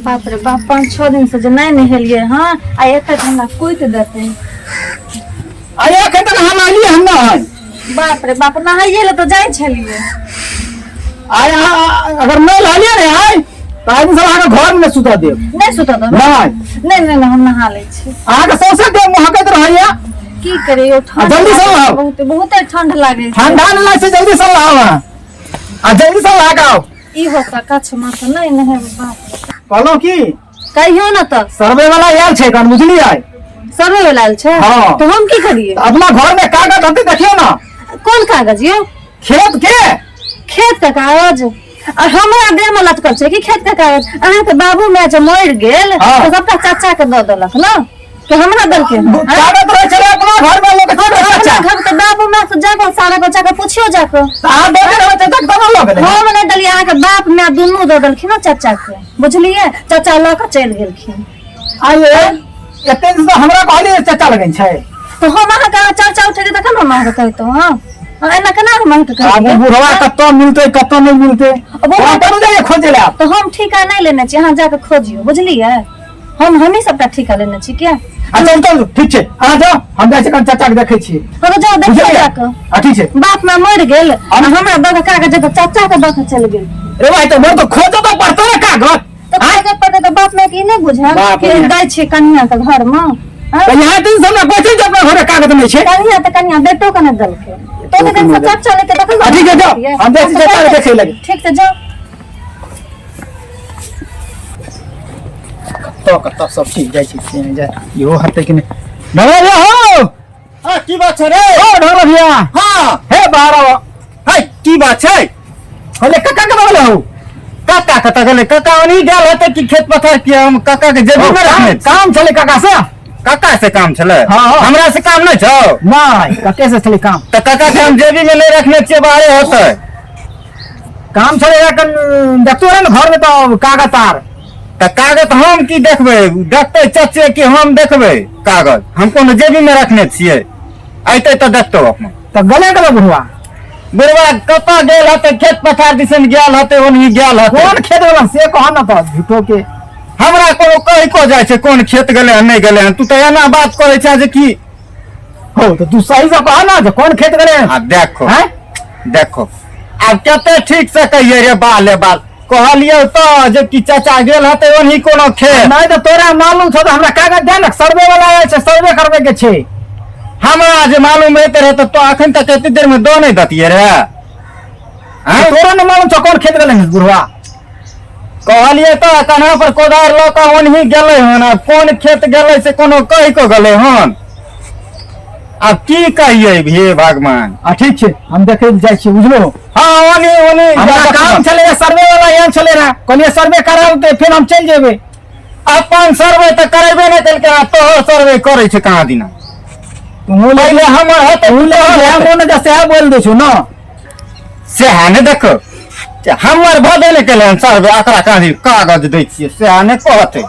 बाप रे बाप 5-6 दिन से जो नहीं नहेलिए हाँ आ एक हमरा कुट देते अरे एखन तक हम आलिए हम ना है बाप रे बाप नहाइए ले तो जाय छलिए आय अगर नहीं लालिए रे आय तो आदमी सब आके घर में सुता दे नहीं सुता दो नहीं हम नहा ले छी आके सौसे दे महकत रहैया की करे ओ ठंड जल्दी से आओ बहुत ठंड लागे ठंडा न लागे जल्दी से आओ आ जल्दी से लगाओ ई होता कछ मास नहीं नहे बाप कहलो की कहियो न त सर्वे वाला यार छे कन बुझली आय सर्वे वाला आयल छे हाँ। तो हम की करिए अपना घर में कागज हते देखियो ना कौन कागज यो खेत का कागज और हमरा देह में लटकल छे कि खेत का कागज अहाँ के बाबू में जे मर गेल हाँ। तो सबटा चाचा के द देलक ना कि हमरा दल के कागज रहे छले अपना घर में लोग चाचा घर के बाबू में तो जाको सारा बच्चा के पूछियो जाको आ दे रहे चाचा के दल लोग हम ने दलिया अहाँ के बाप में दुनू द देलखिन चाचा के बुझलिए चाचा ल के चल गेलखिन आये एते दिन से हमरा कहली चाचा लगन छै तो हम अहाँ का चाचा उठे के तखन हम अहाँ के कहतो हां एना केना हम अहाँ के आगू बुढ़वा कत्तो मिलते कत्तो नहीं मिलते अब करू जाए खोजे ला तो हम ठिका नहीं लेने छी अहाँ जाके खोजियो बुझलिए हम सबटा ठिका लेने छी क्या चल ठीक छै आ जाओ हम जाय छी कन चाचा के देखै छी तो जाओ देखियो जाके ठीक छै बाप में मर गेल हमरा दग कागज तो चाचा के दग चल गेल रे भाई तो मोर तो खोजो तो पड़तो रे कागज तो कागज पर तो बाप में की नहीं बुझा कि दै छी कन्या के घर में तो यहाँ दिन से ना पूछे जब अपना घर कागज नहीं छै कन्या बेटो के न दल के तो दिन से चाचा लेके देखो ठीक है जाओ हम जाय छी चाचा के देखे लगे ठीक से जाओ तो कत्ता सब ठीक जाय छी से जा यो हते कि नहीं ढोला हो हां की बात है रे ओ ढोला भैया हां हे बारा है की बात है होले काका के बोले हो काका कता गेले काका ओनी गेल होते कि खेत पथार के हम काका के जेबी में रखने काम चले काका से काका से काम चले हाँ। हमरा से काम नहीं छौ नहीं काके से चले काम तो काका के हम जेबी में नहीं रखने छिए बाहर होते काम चलेगा कन देखतो रे घर में तो कागज तार तो कागज हम की देखबे देखते चाचे कि हम देखबे कागज हम कोनो जेबी में रखने छिए आइते तो देखतो अपन तो गले के बुढ़वा बुढ़वा कता गेल होते खेत पथार दिसन गेल होते ओनी गेल होते कौन खेत वाला से कह ना तो झूठो के हमरा कोनो कहि को जाय छै कोन खेत गेले नहीं गेले तू तो एना बात करे छै जे की हो तो तू सही से कह ना जे कौन खेत गले आ देखो हैं देखो अब कते ठीक से कहिए रे बाले बाल कहलियो तो जे कि चाचा गेल हते ओनी कोनो खेत नहीं तो तोरा मालूम छो तो हमरा कागज दे ना सर्वे वाला आए छै सर्वे करबे के छै हमरा जे मालूम रहते रहे तो अखन तक एते देर में दो नहीं दतिए रे तोरा न मालूम छो कौन खेत गले बुढ़वा कहलिए तो कन्हा पर कोदार ल के ओनही गेले हन अब कोन खेत गेले से कोनो कहि को गेले हन अब की कहिए हे भगवान ठीक छै हम देखे जाय छी बुझलो हां ओनी हमरा काम चले सर्वे वाला यहाँ चले रहा कहलिए सर्वे कराओते फिर हम चल जेबे अपन सर्वे तो करेबे नहीं कल के तो सर्वे करे छै कहां दिना तू पहले हमर होते हम मोने जैसे बोल दे छु ना से हाने देखो हमर भदे ने केले सर्वे आकरा काजी कागज दै छियै से हाने कहते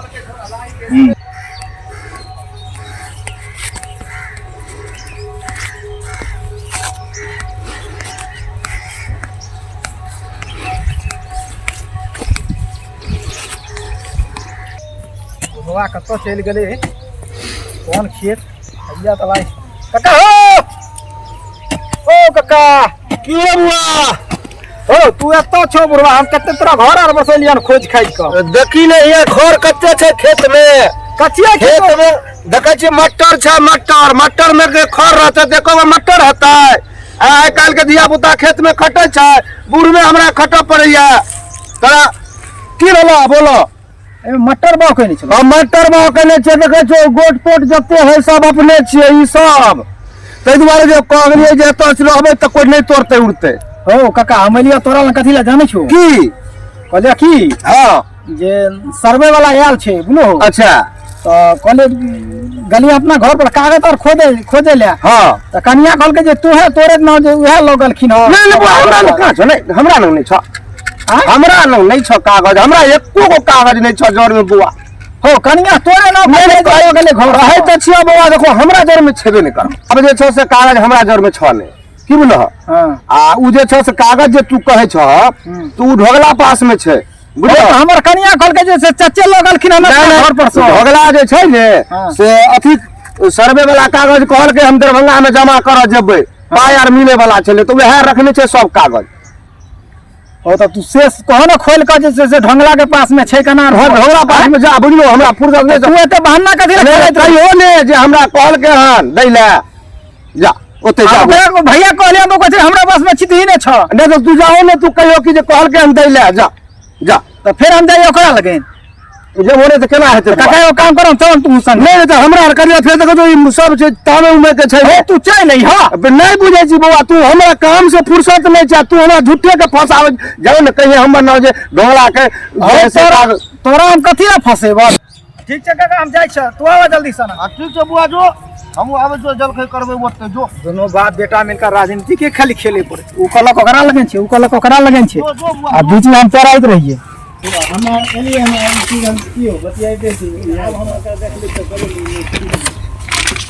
बुढ़वा कतो चल गेले कौन खेत भैया तो भाई काका हो ओ काका की हुआ ओ तू एतो छो बुढ़वा हम कते तोरा घर आर बसलियन खोज खाज क देखी ने ये घर कच्चे छै खेत में कचिया खेत में देखे छी मटर छै मटर में के खर रहते देखो मटर होता है आइ काल के दिया पुता खेत में खटे छै बूढ़ में हमरा खटो पड़ैया तोरा की रहला बोलो मटर बाव कहने छलो हम मटर बाव कहने छै देखे छो गोट पोट जते है सब अपने छियै ई सब तै दुआरे जे कहलिए जे एतो रहबे त कोई नहीं तोड़ते उड़ते ओ काका हमलिया तोरा ल कथि ला जाने छो की कहलिया की हां जे सर्वे वाला आयल छै बुझलो अच्छा तो कहले गली अपना घर पर कागज और खोजे ले हां तो कन्या कहल के जे तू है तोरे न जे उहे लगलखिन हो नहीं हमरा न का छ नहीं हमरा न नहीं छ हमरा न नहीं छ कागज हमरा एको गो कागज नहीं छ जोर में बुआ हो कन्या तोरे न नहीं कहियो गेले घर रहे त छिया बुआ देखो हमरा जोर में छेबे नहीं कर अब जे छ से कागज हमरा जोर में छ नहीं की बोल हां आ उ जे छ से कागज जे तू कहे छ तू ढोगला पास में छे बुझलियै हमर कनिया कहल के जे से चचे लगलखिन हमर घर पर से अगला जे छै ने से अथी सर्वे वाला कागज कहल के हम दरभंगा में जमा करऽ जेबै पाय आर मिले वाला छलै तो वएह रखने छै सब कागज ओ त तू से कहो ना खोल के जे से ढंगला के पास में छै कना ढोला पास में जा बुझलो हमरा फुर्सत नहीं तू एते बहाना कथि ला कहियो ने जे हमरा कहल के हन दै ले जा ओते जा भैया कहले हम कहै हमरा बस में छित ही ने छ नहीं तो तू जाओ ने तू कहियो कि जे कहल के हम दै ले जा जा तो फिर हम जाइए ओकरा लगे जे होने तो केना हेतै काका एगो काम करो चल तू संग नहीं तो हमरा आर करिया फेर देखो ई सब छै तामे उमे के छै तू चल नहीं हां नहीं बुझै छी बौआ तू हमरा काम से फुर्सत नहीं छै तू हमरा झूठे के फंसावे जाओ ने कहिए हमर नाम जे ढोला के तोरा हम कथि ला फसेबो ठीक छै काका हम जाय छ तू आवा जल्दी सना ठीक छै बुआ जो हम आबे जो जलखै करबै ओते जो दोनों बाप बेटा मिलकर राजनीति के खाली खेले पड़े उ कलक ओकरा लगन छै उ कलक ओकरा लगन छै आ बीच में हम चराइत रहिए हमार एलिए हम की गलती हो बतियाइते छी अब हमरा का देख ले तो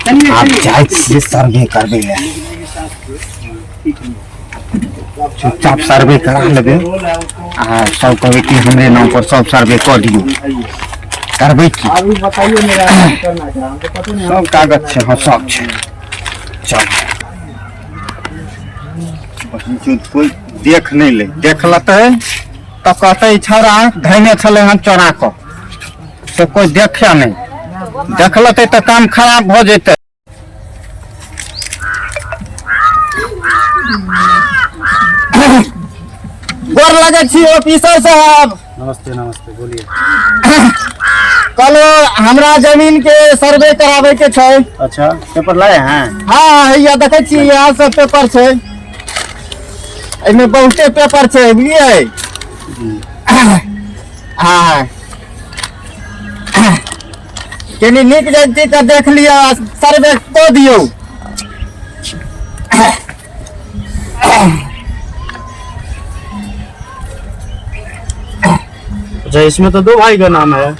कल आप जाए छिए सर्वे करबे ले चुपचाप सर्वे करा लेबे आ सब कहबे कि हमरे नाम पर सब सर्वे कर दियो करबे की अभी बताइए मेरा करना क्या हमको पता नहीं सब कागज छै हां सब छै चल बस कोई देख नहीं ले देख लते तो कहते छौड़ा धैने छले हन चोरा को से कोई देखे नहीं देख लते तो काम खराब हो जेते गोर लगे छी ऑफिसर साहब नमस्ते नमस्ते बोलिए कल हमरा जमीन के सर्वे करावे के छै अच्छा पेपर लाए हैं हाँ हैया देखे छी यहाँ सब पेपर छै एमे बहुते पेपर छै बुझलिए हाँ कनी नीक जल्दी का देख लिया सर्वे तो दियो अच्छा इसमें तो दो भाई का नाम है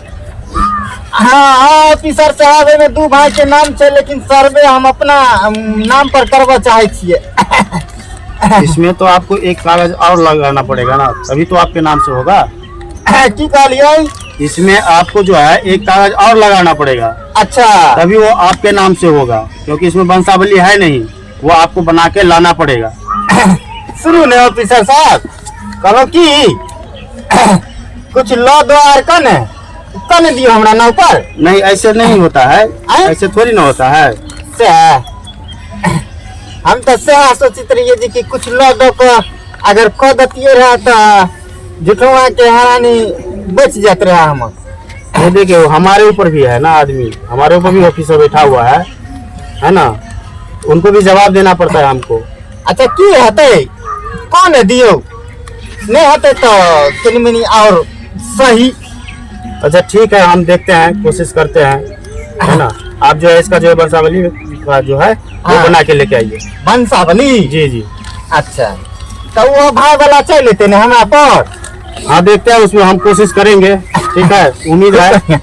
हाँ हाँ ऑफिसर साहब में दू भाई के नाम छै लेकिन सर्वे हम अपना नाम पर करवा चाहे छिए इसमें तो आपको एक कागज और लगाना पड़ेगा ना तभी तो आपके नाम से होगा की कहलिए इसमें आपको जो है एक कागज और लगाना पड़ेगा अच्छा तभी वो आपके नाम से होगा क्योंकि इसमें वंशावली है नहीं वो आपको बना के लाना पड़ेगा सुनो ने ऑफिसर साहब कहो की कुछ लो दो आर कन दियो हमरा नाम पर नहीं ऐसे नहीं होता है ऐसे थोड़ी ना होता है से हम तो से सोचित रहिए जी कि कुछ लो दो को अगर कह दतिए रहा तो जुठवा के हरानी बच जात रहा हम ये देखिए हमारे ऊपर भी है ना आदमी हमारे ऊपर भी ऑफिसर बैठा हुआ है ना उनको भी जवाब देना पड़ता है हमको अच्छा की हते कौन है दियो नहीं हते तो किनमिनी और सही अच्छा ठीक है हम देखते हैं कोशिश करते हैं है ना आप जो है इसका जो है वंशावली का जो है वो हाँ। बना के लेके आइए वंशावली जी जी अच्छा तो वो भाई वाला चल लेते ना हमारा पर हाँ देखते हैं उसमें हम कोशिश करेंगे ठीक है उम्मीद है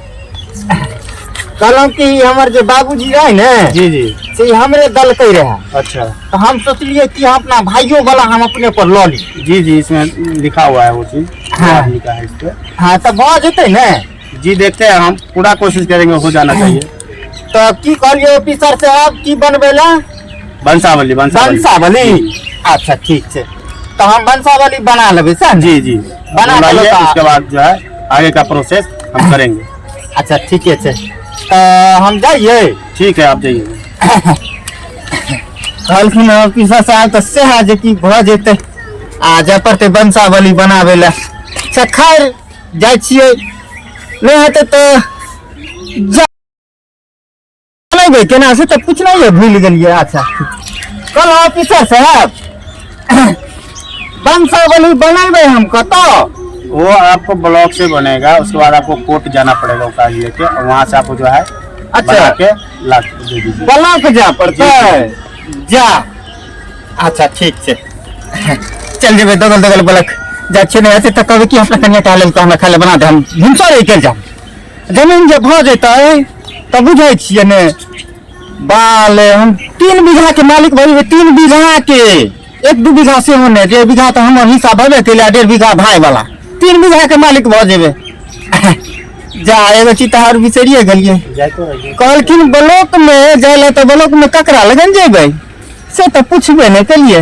कहलूँ कि हमारे जो बाबूजी रहे ना जी जी से हमरे दल कह रहा अच्छा तो हम सोचलिए कि हम अपना भाइयों वाला हम अपने पर लो ली जी जी इसमें लिखा हुआ है वो चीज हाँ। लिखा है इस पे हाँ तो बहुत जेते ना जी देखते हैं हम पूरा कोशिश करेंगे हो जाना चाहिए तो की कहलिए ऑफिसर साहब की बनबेला वंशावली वंशावली अच्छा ठीक है तो हम वंशावली बना लेबे सर जी जी बना बनाइए, लो उसके बाद जो है आगे का प्रोसेस हम करेंगे अच्छा ठीक है तो हम जाइए ठीक है आप जाइए कहलखिन ऑफिसर साहब तो से आज की भ जेते आ जा पड़ते वंशावली बनावे ला अच्छा खैर जाय छियै नहीं हेते तो नहीं भाई केना से तो कुछ नहीं है भूल गेलिए अच्छा कल ऑफिसर साहब वंशावली बनावे हम कतो वो आपको ब्लॉक से बनेगा उसके बाद आपको कोर्ट जाना पड़ेगा वो कागज लेके और वहाँ से आपको जो है बना के ला दे दीजिए ब्लॉक जा पड़ता है जा अच्छा ठीक है चल जेबे दगल दगल ब्लॉक जा छे नहीं हेते तो कभी की अपना कन्या टाले तो हमरा खाले बना दे हम हिंसा रे के जा जमीन जे भ जेता है तब बुझै छियै ने बाले हम 3 बीघा के मालिक भरी 3 बीघा के 1-2 बीघा से होने जे बीघा तो हमर हिस्सा भले के 1.5 बीघा भाई वाला 3 बीघा के मालिक भ जेबे जा एगो चीता और बिसरिए गेलिए जाए तो रहिए। कहलखिन ब्लॉक में जाइले तो ब्लॉक में ककरा लगन जेबै से तो पूछबे नहीं केलिए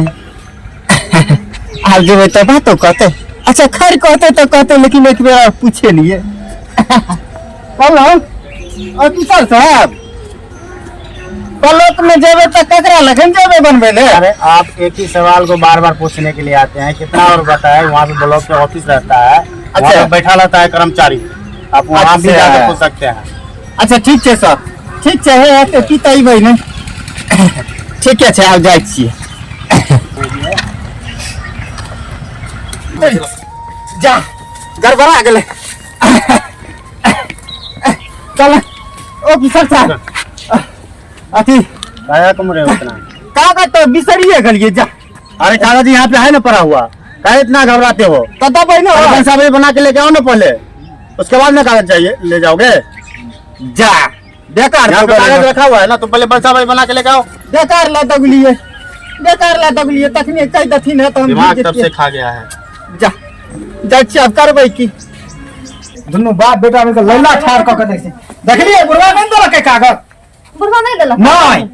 आब जेबै तो बातो कहते अच्छा खैर कहते तो कहते लेकिन एक बेर पूछे लिए हेलो ऑफिसर साहब ब्लॉक में जेबै तो ककरा लगन जेबै बनबे ले अरे आप एक ही सवाल को बार बार पूछने के लिए आते हैं, कितना और बताए, वहाँ पे ब्लॉक के ऑफिस रहता है, वहाँ पे बैठा रहता है कर्मचारी, आप वहाँ भी अच्छा। जाकर पूछ सकते हैं। अच्छा ठीक है सर ठीक है हे तो की तई भाई ने ठीक है आब जाइ छियै जा गड़बड़ा गेलै चल ऑफिसर साहब अथी काया कम रहे उतना? कागज तो बिसरिए गेलिए जा अरे कागज यहाँ पे है ना पड़ा हुआ, काहे इतना घबराते हो? तो दबाई ना साहब बना के लेके आओ ना पहले, उसके बाद में कागज चाहिए ले जाओगे। जा बेकार यहाँ पे कागज रखा हुआ है ना, तो पहले बंसा बना के लेके आओ। बेकार ला दगलिए तखने कई दथिन है तो हम दिमाग जीत तब के- से खा गया है। जा जाइ छी अब करबै की दुनू बाप बेटा में लैला ठार क के देखलिए बुढ़वा नहीं देलक कागज बुढ़वा नहीं देलक नहीं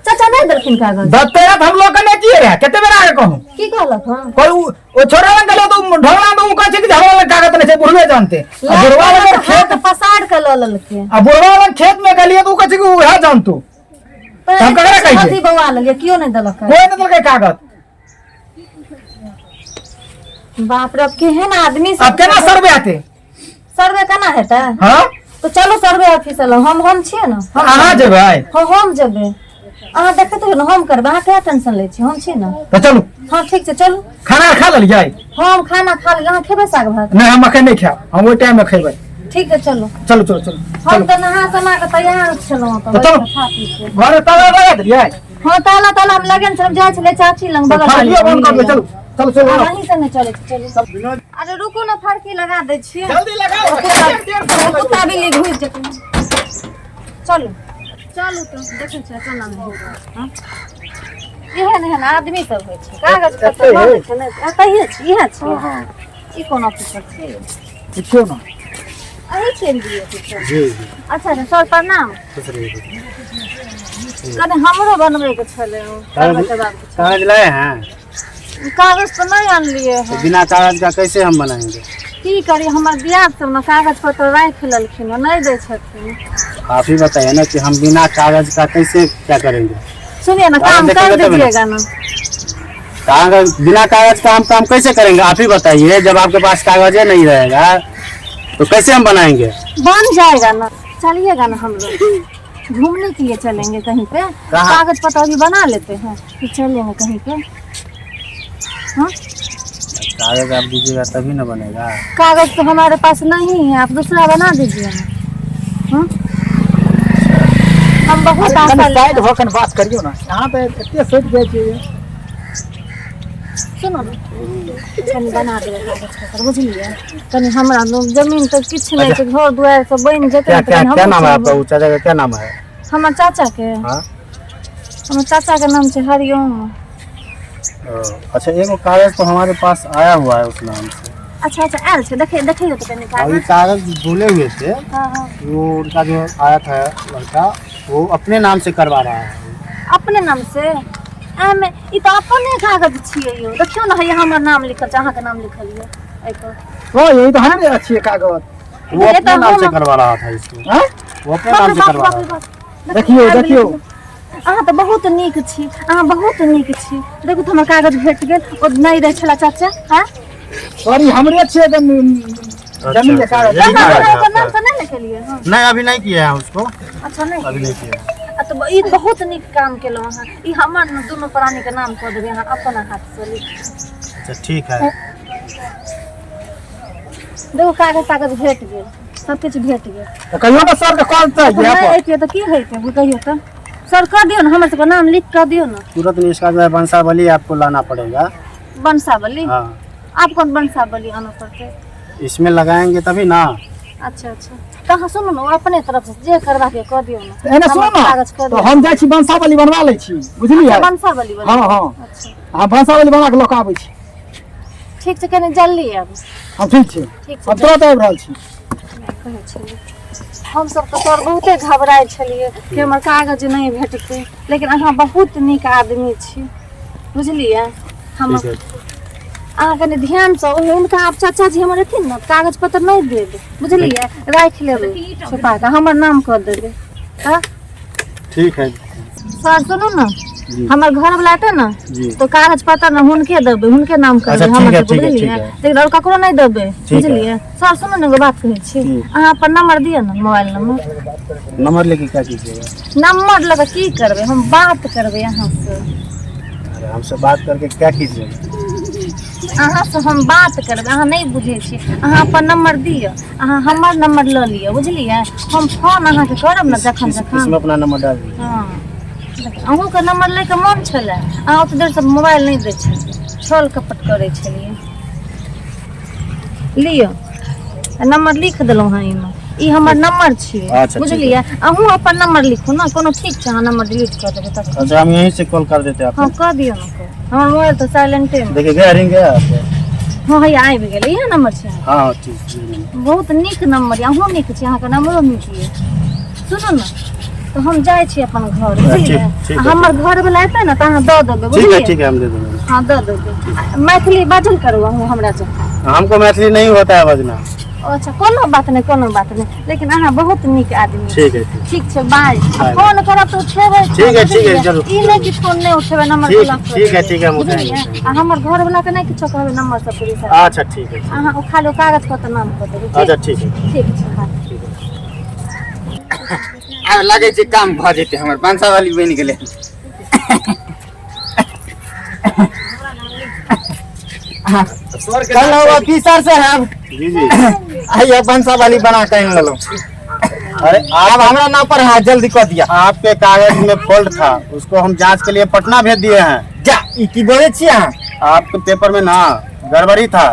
चाचा नहीं देलखिन कागज दत्ते हम लोग ने किए रहे कते बेरा के कहूं की कहलक हां कोई ओ छोरा लग गेलो तो ढोला तो उ कहै छै कि हमरा लग कागज नहीं छै बुढ़वे जानते आ बुढ़वा लग खेत पसाड़ के ल लेलके आ बुढ़वा लग खेत में गेलिए तो उ कहै छै कि उहे जानतू हम ककरा कहै छै? अथी बौआ लगे क्यों नहीं देलक कागज? कोई नहीं देलक कागज बाप रे अब केहन आदमी अब केना सर्वे आते सर्वे केना हेतै हां तो चलो सर्वे ऑफिस लो हम छिए ना अहाँ जेबै हां हम जेबै अहाँ देखते हो ना हम करबै अहाँ क्या टेंशन ले छी हम छी ना तो चलू हां ठीक छै चलू खाना खा लेलिए हम खाना खा ले अहाँ खेबै साग भात नहीं हम अखन नहीं खाएब हम ओइ टाइम में खेबै ठीक है चलो चलो चलो चलो हम तो नहा सोना के तैयार छलहुं तो तो चलो। खा पी के घरे ताला लगा दिए हां ताला ताला हम लगन छल जाय छले चाची लंग बगल फाड़ियो बंद कर दे चलो चलो चलो वहीं से नहीं चले चलो अरे रुको ना फड़की लगा दे छिए जल्दी लगाओ कुत्ता भी ले घुस जेतै चलो चलू तो देखे छै केना नहीं होगा हां एहन एहन आदमी सब होइ छै कागज पत्तर मांगे छै ने कहिए छी इहे छी हां ई कोन ऑफिसर छी क्यों ना अही चल दिए ऑफिसर जी अच्छा सर प्रणाम खुश रहिए। कने हमरो बनबै के छले कागज लाए हैं, कागज तो नहीं आनलिए तो हैं बिना कागज का कैसे हम बनाएंगे? की करी हमर दियाद सब ना कागज पत्तर राख लेलखिन नहीं दै छथिन आप ही बताइए ना कि हम बिना कागज का कैसे क्या करेंगे? सुनिए ना काम कागज कर देखेंगे तब ना। दीजिएगा ना कागज बिना कागज का हम काम कैसे करेंगे? आप ही बताइए, जब आपके पास कागज नहीं रहेगा तो कैसे हम बनाएंगे? बन जाएगा ना चलिएगा ना हम लोग घूमने के लिए चलेंगे कहीं पे कागज पत्तर अभी बना लेते हैं फिर चलेंगे कहीं पे हाँ कागज आप दीजिएगा तभी ना बनेगा। कागज तो हमारे पास नहीं है आप दूसरा बना दीजिए ना हाँ? हम बहुत आशा साइड होकर बात करियो ना यहाँ पे इतने सोच गए छी सुनो ना कनी बना देबै कागज पत्तर बुझलिए कनी हमरा लोग जमीन तो किछ नहीं छै घर दुआर सब बन जेतै क्या तो क्या कनी क्या हमहूँ नाम है सब- आपका? वो चाचा का क्या नाम है? हमर चाचा के हाँ? हमर चाचा के नाम छै हरिओम अच्छा, एगो कागज तो हमारे पास आया हुआ है उस नाम से। अच्छा अच्छा आयल छै देखिए देखिए तो कनी अभी कागज कागज भूले हुए थे, हाँ हाँ वो उनका जो आया था लड़का, वो अपने नाम से करवा रहा है। अपने नाम से एमे ई तो अपने कागज छियै यो देखियो ना है हमर नाम लिखल छै अहाँ के नाम लिखल ये एकर हो यही तो है ना अच्छी कागज वो ये अपने तो नाम से हम- करवा रहा था इसको, हाँ वो अपने नाम से करवा रहा था। देखियो देखियो अहाँ तो बहुत नीक छी अहाँ बहुत नीक छी देखू तो हमर कागज भेट गेल ओ नहीं दै छला चाचा हां सॉरी हमरे छे जमीन के कागज यही कागज है ओकर नाम आपका? से नहीं लिखलिए हां नहीं, अभी नहीं किया है उसको, अच्छा नहीं अभी नहीं किया है। तो ई बहुत नीक काम केलौ अहाँ ई हमर न दुनू प्राणी के नाम कह देबै अहाँ अपन हाथ से लिख अच्छा ठीक है। देखो कागज भेट गेल सब कुछ भेट गेल तो कहियो ना सर के कॉल चाहिए नहीं ऐतिए तो की होइते वो कहियो तो सर कह दियो ना हमर सबके नाम लिख कर दियो ना तुरंत नहीं, इसका जो है वंशावली आपको लाना पड़ेगा। बंसावली हाँ, आप कौन बंसावली आना पड़ते इसमें लगाएंगे तभी ना। अच्छा अच्छा कहाँ सुनो ना अपने तरफ से जे करवा के कह दियो ना एने सुनो ना कागज कर तो दियो हम जाइ छी बंसावली बनवा लै छी बुझलिए अच्छा, बंसावली वाला हाँ हाँ अच्छा हाँ बंसावली बना के लौका आबै छी ठीक छै कनी जल्दी आब हम ठीक छै ठीक हम तुरंत आबि रहल छी कहै छलियै हम सब तऽ सर बहुते घबराए छलियै कि हमर कागज नहीं भेटतै लेकिन अहाँ बहुत नीक आदमी छी बुझलियै हम अहाँ कनी ध्यान से हुनका आब चाचा जी हमर एथिन ने कागज पत्र नहीं देबै बुझलियै राख लेबै छुपा के हमर नाम कह देबै हां ठीक है सर सुनू ना हमर घर वाला है ना तो कागज पत्र ना हुनके देबै हुनके नाम करबै हमर बुझलियै लेकिन और ककरो नहीं देबै बुझलियै सर सुनू ना एगो बात कहै छी अहाँ अपन नंबर दिअ ना मोबाइल नंबर लेके क्या कीजिएगा नंबर लेके की करबै हम बात करबै अहाँ से अरे हमसे बात करके क्या कीजिएगा अहाँ से हम बात करबै अहाँ नहीं बुझै छी अहाँ अपन नंबर दिअ अहाँ हमर नंबर लऽ लिअ बुझलियै हम फोन अहाँके करब ना जखन जखन इसमें अपना नंबर डाल दीजिए हाँ अहूँके नंबर लैके मन छलै अहाँ ओते देर से मोबाइल नहीं दै छलियै छल कपट करै छलियै लिअ नंबर लिख देलहुँ हाँ एहिमे ई हमर नंबर छियै अच्छा, बुझलियै अहूँ अपन नंबर लिखू ना कोनो ठीक छै अहाँ नंबर डिलीट कर देबै तब अच्छा हम यहीं से कॉल कर देते हैं हाँ आपको कह दियौ ना हमर मोबाइल तो साइलेंटे में देखिए गया रिंग गया आपको हाँ हैया आबि गेलै इएह नंबर छै हाँ ठीक बहुत नीक नंबर यऽ अहूँ नीक छी अहाँके नंबरो नीक यऽ सुनू ने तो हम जाइ छी अपन घर बुझलियै ठीक है, हमर घर वाला एतै ने तऽ अहाँ दऽ देबै बुझलियै ठीक है हम दे देंगे हाँ दऽ देबै मैथिली बाजल करू अहूँ हमरा जकाँ हमको मैथिली नहीं होता है बजना अच्छा कोनो बात नहीं लेकिन अहाँ बहुत नीक आदमी छी। ठीक है ठीक छै बाय फोन करब तऽ उठेबै ठीक है, जरूर। ई नहि कि फोन नहीं उठेबै नंबर ठीक ब्लॉक कर ठीक है देबै, ठीक है हम बुझलियै? उठाएंगे आ हमर घर वाला के नहीं किछो कहबै नंबर सब पूरी सर अच्छा ठीक है अहाँ ओ खाली कागज पर नाम कऽ देबै अच्छा ठीक है ठीक छै हाँ आब लगे छै काम भऽ जेतै हमर बांसा वाली बनि गेलै चलो ऑफिसर साहब जी जी आइए बांसा वाली बना के आनि लेलो अरे अब हमरा नाम पर हाथ जल्दी कर दिया आपके कागज में फॉल्ट था उसको हम जांच के लिए पटना भेज दिए हैं जा ई की बोले छी अहाँ आपके पेपर में ना गड़बड़ी था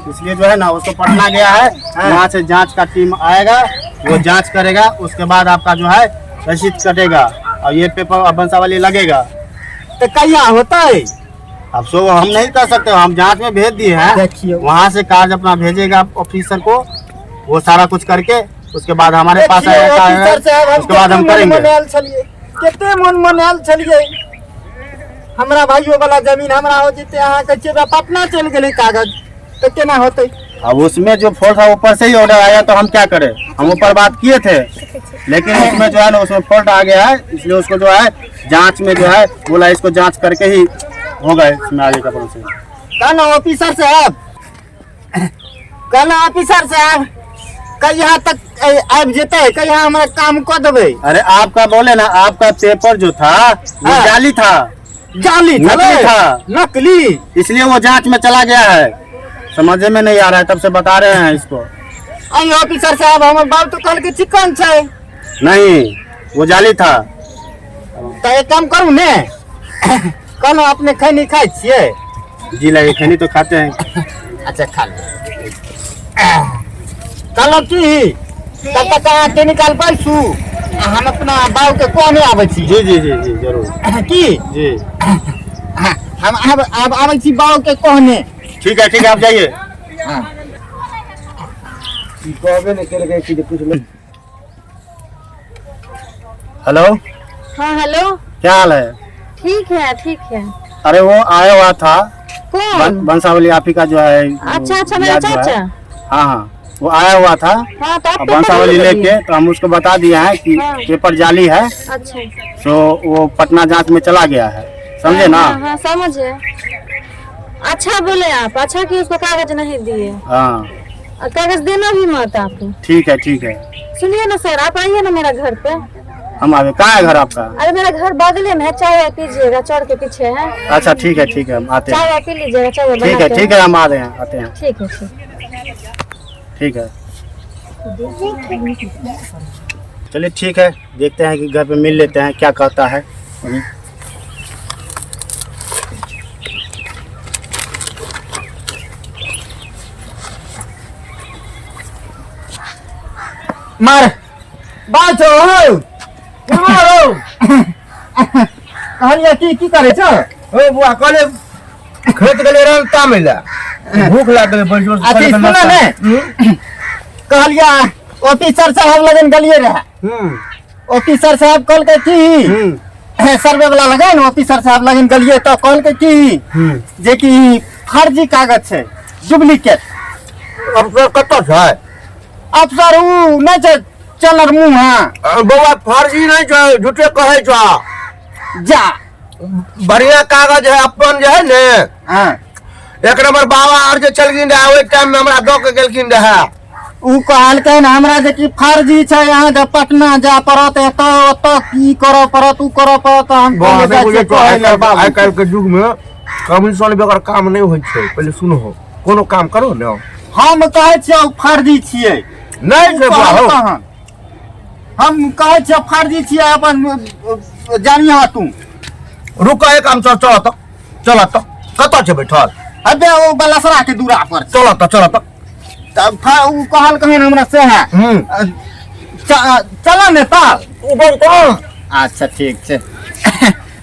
इसलिए जो है ना उसको पटना गया है वहाँ से जांच का टीम आएगा वो जांच करेगा उसके बाद आपका जो है रसीद कटेगा और ये पेपर बंसावली लगेगा तो कहिया होता है अब सो हम नहीं कर सकते हम जांच में भेज दिए हैं देखिए वहाँ से कागज अपना भेजेगा ऑफिसर को वो सारा कुछ करके उसके बाद हमारे पास आएगा कागज, उसके बाद हम करेंगे कितने मन मनाल छलिए हमरा भाइयों वाला जमीन हमरा हो जेते अहाँ के चेबा पटना चल गेले कागज तो केना होते अब उसमें जो फॉल्ट था ऊपर से ही ऑर्डर आया तो हम क्या करें हम ऊपर बात किए थे लेकिन उसमें जो है ना उसमें फॉल्ट आ गया है इसलिए उसको जो है जांच में जो है बोला इसको जांच करके ही होगा इसमें आगे का प्रोसेस कहना ऑफिसर साहब कहना ऑफिसर साहब कहिया तक आबि जेते कहिया हमरा काम कर देबै अरे आपका बोले ना आपका पेपर जो था वो हाँ। जाली था जाली नकली था नकली इसलिए वो जांच में चला गया है समझ में नहीं आ रहा है तब से बता रहे हैं इसको आई ऑफिसर साहब हमर बाल तो कल के चिकन छै नहीं वो जाली था तो एक काम करू ने कहना अपने खैनी खाई छियै जी लगे खैनी तो खाते हैं अच्छा खा ले कहलो की तब तक अहाँ के निकाल बैसू हम अपना बाबू के कहने आबै छी जी जी जी जी जरूर की जी हम अब आबै छी बाबू के कहने ठीक है आप जाइए हेलो हाँ हेलो क्या हाल है ठीक है अरे वो आया हुआ था कौन बंसावली आप ही का जो है अच्छा मेरा याद जो है। चाचा हाँ वो आया हुआ था हाँ तो आप और पेपर बंसावली नहीं लेके तो हम उसको बता दिया है कि हाँ। पेपर जाली है अच्छा तो वो पटना जांच में चला गया है समझे ना हाँ समझे अच्छा बोले आप अच्छा कि उसको कागज नहीं दिए हाँ और कागज देना भी मत आप ठीक है सुनिए ना सर आप आइए ना मेरा घर पे हम आगे कहाँ है घर आपका अरे मेरा घर बगले में है चाय वाय पीजिएगा चौर के पीछे है अच्छा ठीक है हम आते चाय हैं वाय पी लीजिएगा चाय वाय ठीक बनाते है हम आ रहे हैं आते हैं हैं ठीक है ठीक है चलिए ठीक है देखते हैं कि घर पे मिल लेते हैं क्या कहता है मार बाजो हो मारो कहलिए की करे छ ओ बुआ कहले खेत गेले रह तामिला भूख लाग गई बड़ी जोर अच्छा सुना ने कहलिया ऑफिसर साहब लगन गलिए रहे ऑफिसर साहब कल के की सर्वे वाला लगा न ऑफिसर साहब लगन गलिए तो कल के की जे कि फर्जी कागज है डुप्लीकेट अफसर कत है अफसर ऊ नहीं छै चलर मुंह हां बउआ फर्जी नहीं छै झूठे कहे छ जा बढ़िया कागज है अपन जे है ने हां एक नंबर बाबा आर जे चल गिन रहा ओइ टाइम में हमरा दो के गेलखिन रहा ऊ कहलकै न हमरा जे कि फर्जी छै यहाँ जे पटना जा पड़त एतो ओतो की करऽ पड़त ऊ करऽ पड़त हम आई काल के युग में कमीशन बेगर काम नहीं होय छै पहले सुनो कोनो काम करो ने हम कहै छियै फर्जी छियै नहीं छै बाबू हम कहै छियै फर्जी छियै अपन जानिया तू रुक एक काम चल तो कत छै बैठल अबे ओ बलसरा के दूरा पर चल तो तब ऊ कहल कहीं हमरा से है चला ने ताल उधर तो अच्छा ठीक छै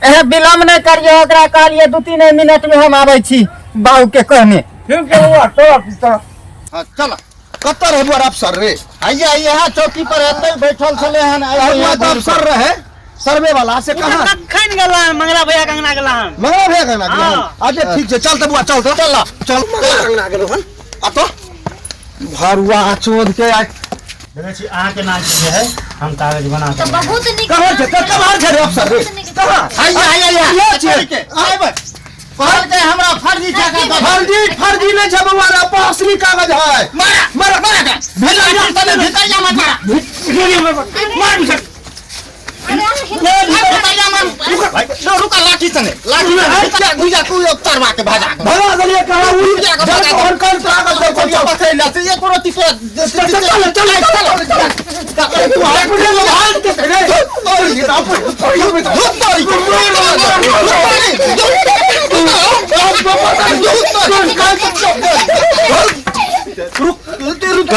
एहे विलम्ब नहीं करिए ओकरा कहलिए 2-3 मिनट में हम आबै छी बाबू के कहने ठीक है हुआ चल हां चल कत रहबो अफसर रे आइए यहाँ चौकी पर एतै बैठल छले हन आइए तो अफसर रहे सर्वे वाला से कहां खैन गेला मंगला भैया कंगना गेला हम मंगला भैया कहना कि आज ठीक छै चल त बुआ चल मंगला कंगना गेलो हन आ तो भरुआ चोद के आय देने छी अहाँ के नाम की है हम कागज बना तो के बहुत निक कहां छै कहां छै रे अफसर रे कहां आइए आइए कहल के हमरा फर्जी कागज फर्जी नहीं छै बउआ रे असली कागज है मारा भेजा तले भेतैया मत मारा रुका लाठी सने लाठी गुजा तू तरवा के भाजा भगा गलिए कहां उड़ और कर कागज देखो ये पकड़ ले ये कोनो तीसरा रुक